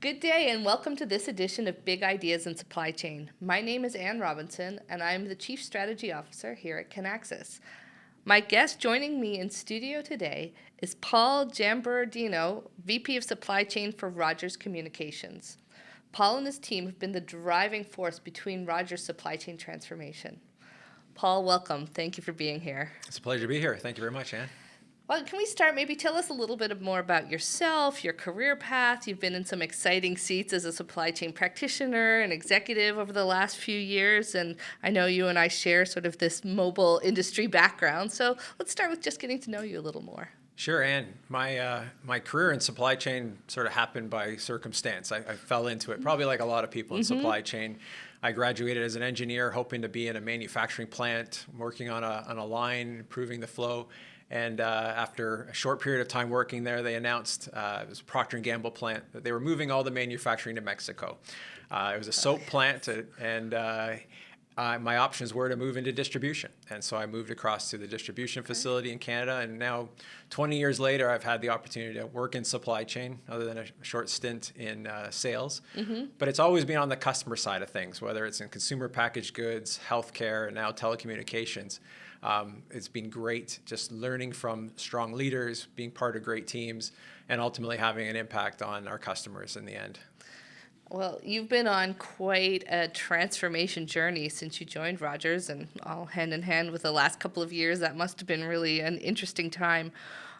Good day and welcome to this edition of Big Ideas in Supply Chain. My name is Ann Robinson and I'm the Chief Strategy Officer here at Kinaxis. My guest joining me in studio today is Paul Giamberardino, VP of Supply Chain for Rogers Communications. Paul and his team have been the driving force between Rogers' supply chain transformation. Paul, welcome. Thank you for being here. It's a pleasure to be here. Thank you very much, Ann. Well, can we start? Maybe tell us a little bit more about yourself, your career path. You've been in some exciting seats as a supply chain practitioner and executive over the last few years, and I know you and I share sort of this mobile industry background. So let's start with just getting to know you a little more. Sure, Ann. My career in supply chain sort of happened by circumstance. I fell into it, probably like a lot of people in supply chain. I graduated as an engineer, hoping to be in a manufacturing plant, working on a line, improving the flow. And after a short period of time working there, they announced, it was a Procter & Gamble plant, that they were moving all the manufacturing to Mexico. It was a soap plant, and my options were to move into distribution. And so I moved across to the distribution facility in Canada. And now, 20 years later, I've had the opportunity to work in supply chain, other than a short stint in sales. But it's always been on the customer side of things, whether it's in consumer packaged goods, healthcare, and now telecommunications. It's been great just learning from strong leaders, being part of great teams, and ultimately having an impact on our customers in the end. Well, you've been on quite a transformation journey since you joined Rogers, and all hand in hand with the last couple of years. That must have been really an interesting time.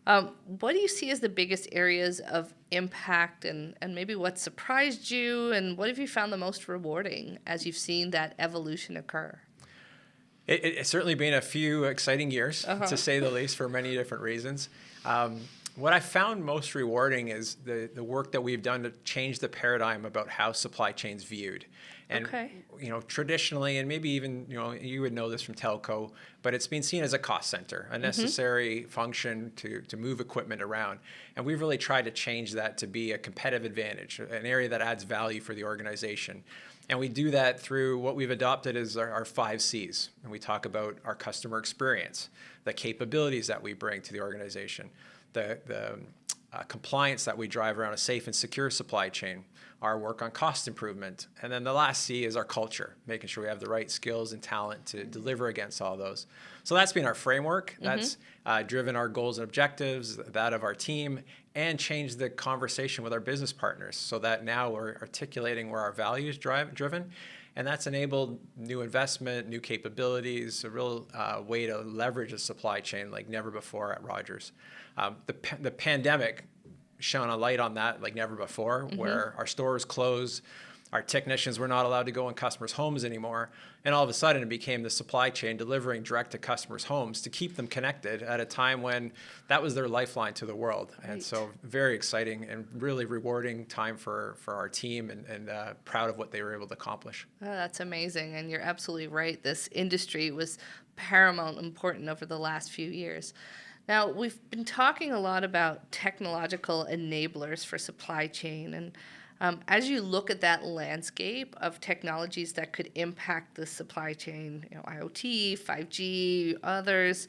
What do you see as the biggest areas of impact, and maybe what surprised you, and what have you found the most rewarding as you've seen that evolution occur? It's certainly been a few exciting years, to say the least, for many different reasons. What I found most rewarding is the work that we've done to change the paradigm about how supply chain's viewed. And traditionally, and maybe even you would know this from telco, but it's been seen as a cost center, a necessary function to move equipment around. And we've really tried to change that to be a competitive advantage, an area that adds value for the organization. And we do that through what we've adopted as our 5 C's. And we talk about our customer experience, the capabilities that we bring to the organization, the compliance that we drive around a safe and secure supply chain, our work on cost improvement. And then the last C is our culture, making sure we have the right skills and talent to deliver against all those. So that's been our framework. That's driven our goals and objectives, that of our team, and changed the conversation with our business partners so that now we're articulating where our values driven. And that's enabled new investment, new capabilities, a real way to leverage a supply chain like never before at Rogers. The pandemic shone a light on that like never before, where our stores closed, our technicians were not allowed to go in customers' homes anymore, and all of a sudden it became the supply chain delivering direct to customers' homes to keep them connected at a time when that was their lifeline to the world. Right. And so very exciting and really rewarding time for our team, and proud of what they were able to accomplish. Oh, that's amazing, and you're absolutely right. This industry was paramount important over the last few years. Now, we've been talking a lot about technological enablers for supply chain, and as you look at that landscape of technologies that could impact the supply chain, IoT, 5G, others,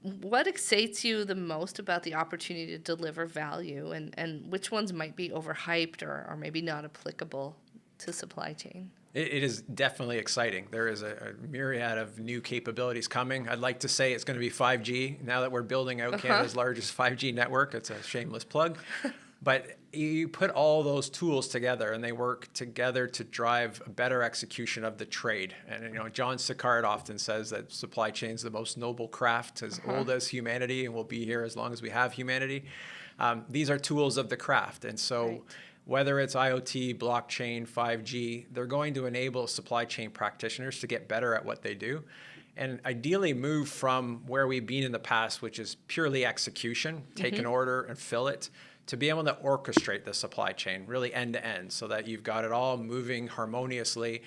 what excites you the most about the opportunity to deliver value, and which ones might be overhyped or maybe not applicable to supply chain? It is definitely exciting. There is a myriad of new capabilities coming. I'd like to say it's going to be 5G now that we're building out Canada's largest 5G network. It's a shameless plug. But you put all those tools together, and they work together to drive a better execution of the trade. And John Sicard often says that supply chain is the most noble craft, as old as humanity, and will be here as long as we have humanity. These are tools of the craft, and so whether it's IoT, blockchain, 5G, they're going to enable supply chain practitioners to get better at what they do, and ideally move from where we've been in the past, which is purely execution, take an order and fill it, to be able to orchestrate the supply chain really end to end, so that you've got it all moving harmoniously,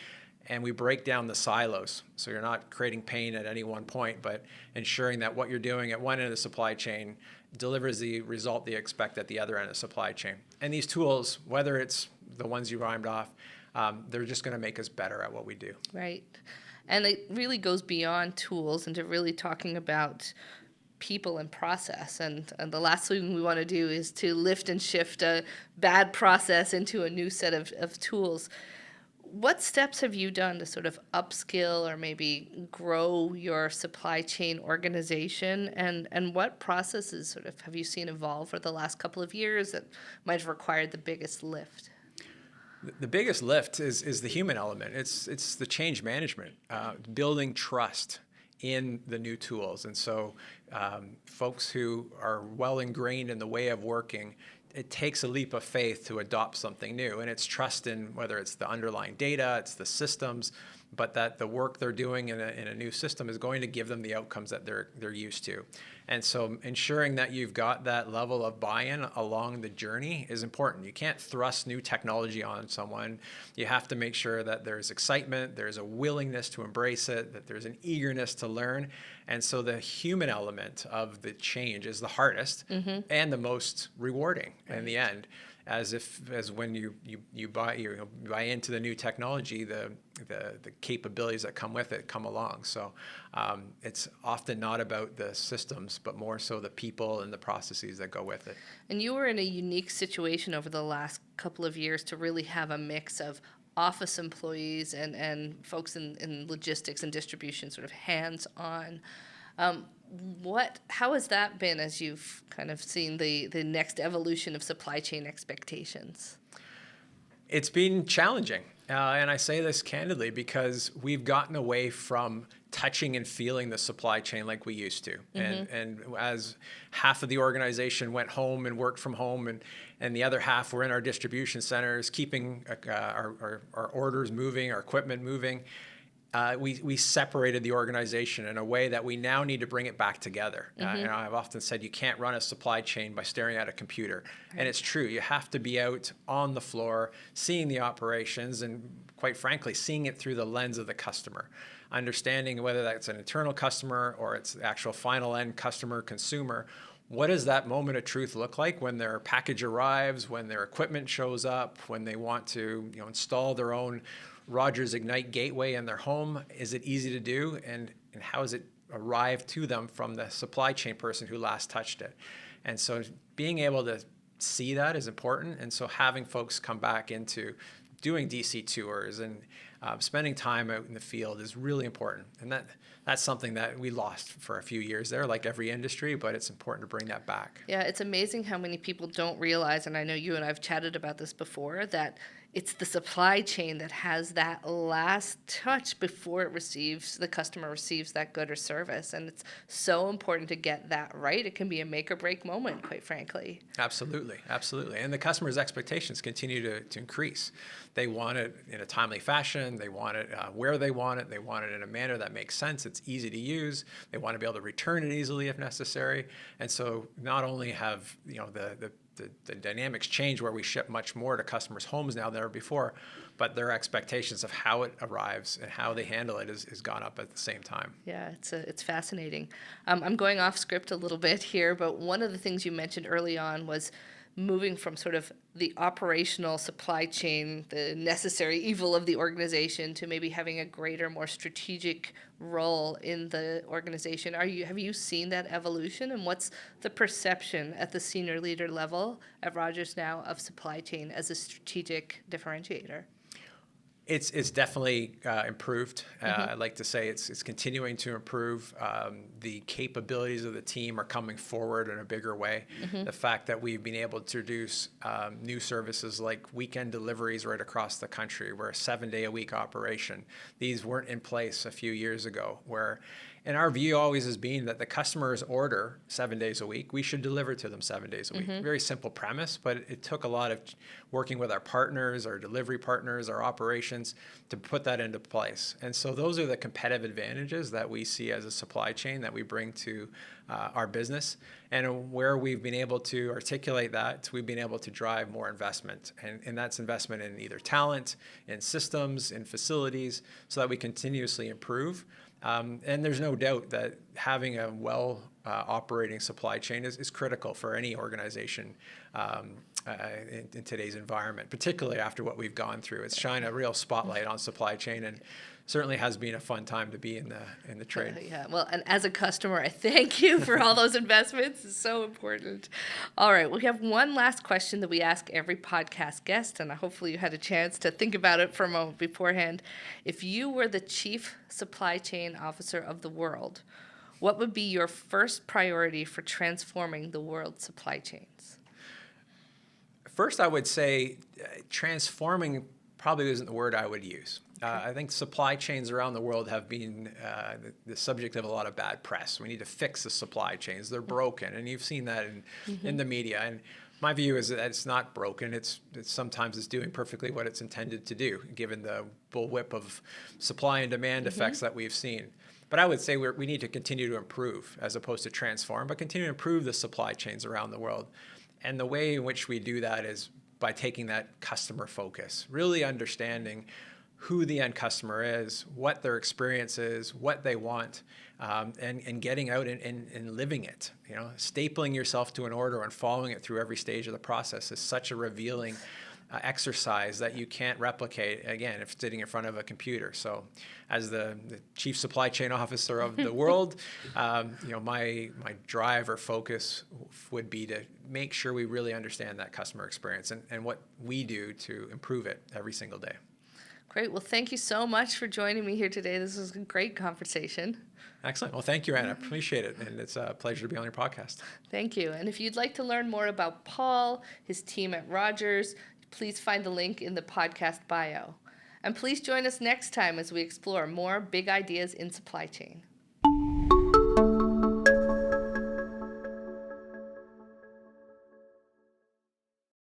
and we break down the silos. So you're not creating pain at any one point, but ensuring that what you're doing at one end of the supply chain delivers the result that you expect at the other end of the supply chain. And these tools, whether it's the ones you rhymed off, they're just going to make us better at what we do. Right. And it really goes beyond tools into really talking about people and process. And the last thing we want to do is to lift and shift a bad process into a new set of tools. What steps have you done to sort of upskill or maybe grow your supply chain organization? And what processes sort of have you seen evolve for the last couple of years that might have required the biggest lift? The biggest lift is the human element. It's the change management, building trust in the new tools. And so folks who are well ingrained in the way of working, it takes a leap of faith to adopt something new. And it's trust in whether it's the underlying data, it's the systems, but that the work they're doing in a new system is going to give them the outcomes that they're used to. And so ensuring that you've got that level of buy-in along the journey is important. You can't thrust new technology on someone. You have to make sure that there's excitement, there's a willingness to embrace it, that there's an eagerness to learn. And so the human element of the change is the hardest and the most rewarding in the end. As when you buy into the new technology, the capabilities that come with it come along. So it's often not about the systems, but more so the people and the processes that go with it. And you were in a unique situation over the last couple of years to really have a mix of office employees and folks in logistics and distribution, sort of hands-on. How has that been as you've kind of seen the next evolution of supply chain expectations? It's been challenging. And I say this candidly because we've gotten away from touching and feeling the supply chain like we used to. And as half of the organization went home and worked from home and the other half were in our distribution centers, keeping our orders moving, our equipment moving, we separated the organization in a way that we now need to bring it back together. I've often said you can't run a supply chain by staring at a computer. Right. And it's true. You have to be out on the floor, seeing the operations, and quite frankly, seeing it through the lens of the customer. Understanding whether that's an internal customer or it's the actual final end customer, consumer. What does that moment of truth look like when their package arrives, when their equipment shows up, when they want to install their own Rogers Ignite gateway in their home? Is it easy to do? And how does it arrive to them from the supply chain person who last touched it? And so being able to see that is important. And so having folks come back into doing DC tours and spending time out in the field is really important. And that's something that we lost for a few years there, like every industry, but it's important to bring that back. Yeah, it's amazing how many people don't realize, and I know you and I've chatted about this before, that it's the supply chain that has that last touch before the customer receives that good or service. And it's so important to get that right. It can be a make or break moment, quite frankly. Absolutely, absolutely. And the customer's expectations continue to increase. They want it in a timely fashion. They want it where they want it. They want it in a manner that makes sense. It's easy to use. They want to be able to return it easily if necessary. And so not only have the dynamics change where we ship much more to customers' homes now than ever before, but their expectations of how it arrives and how they handle it is gone up at the same time. Yeah, it's fascinating. I'm going off script a little bit here, but one of the things you mentioned early on was moving from sort of the operational supply chain, the necessary evil of the organization, to maybe having a greater, more strategic role in the organization. Have you seen that evolution, and what's the perception at the senior leader level at Rogers now of supply chain as a strategic differentiator? It's definitely improved. I'd like to say it's continuing to improve. The capabilities of the team are coming forward in a bigger way. The fact that we've been able to introduce new services like weekend deliveries right across the country. We're a 7-day-a-week operation. These weren't in place a few years ago, and our view always has been that the customers order 7 days a week. We should deliver to them 7 days a week. Very simple premise, but it took a lot of working with our partners, our delivery partners, our operations to put that into place. And so those are the competitive advantages that we see as a supply chain that we bring to our business. And where we've been able to articulate that, we've been able to drive more investment. And that's investment in either talent, in systems, in facilities, so that we continuously improve. And there's no doubt that having a operating supply chain is critical for any organization. in today's environment, particularly after what we've gone through. It's shined a real spotlight on supply chain, and certainly has been a fun time to be in the trade. Yeah, well, and as a customer, I thank you for all those investments. It's so important. All right, we have one last question that we ask every podcast guest, and hopefully you had a chance to think about it for a moment beforehand. If you were the chief supply chain officer of the world, what would be your first priority for transforming the world's supply chains? First, I would say transforming probably isn't the word I would use. I think supply chains around the world have been the subject of a lot of bad press. We need to fix the supply chains. They're broken, and you've seen that in the media. And my view is that it's not broken. It's sometimes it's doing perfectly what it's intended to do, given the bullwhip of supply and demand effects that we've seen. But I would say we need to continue to improve as opposed to transform, but continue to improve the supply chains around the world. And the way in which we do that is by taking that customer focus, really understanding who the end customer is, what their experience is, what they want, and getting out and living it. You know, stapling yourself to an order and following it through every stage of the process is such a revealing exercise that you can't replicate, again, if sitting in front of a computer. So as the chief supply chain officer of the world, my drive or focus would be to make sure we really understand that customer experience and what we do to improve it every single day. Great. Well, thank you so much for joining me here today. This was a great conversation. Excellent. Well, thank you, Anna. Appreciate it. And it's a pleasure to be on your podcast. Thank you. And if you'd like to learn more about Paul, his team at Rogers, please find the link in the podcast bio. And please join us next time as we explore more big ideas in supply chain.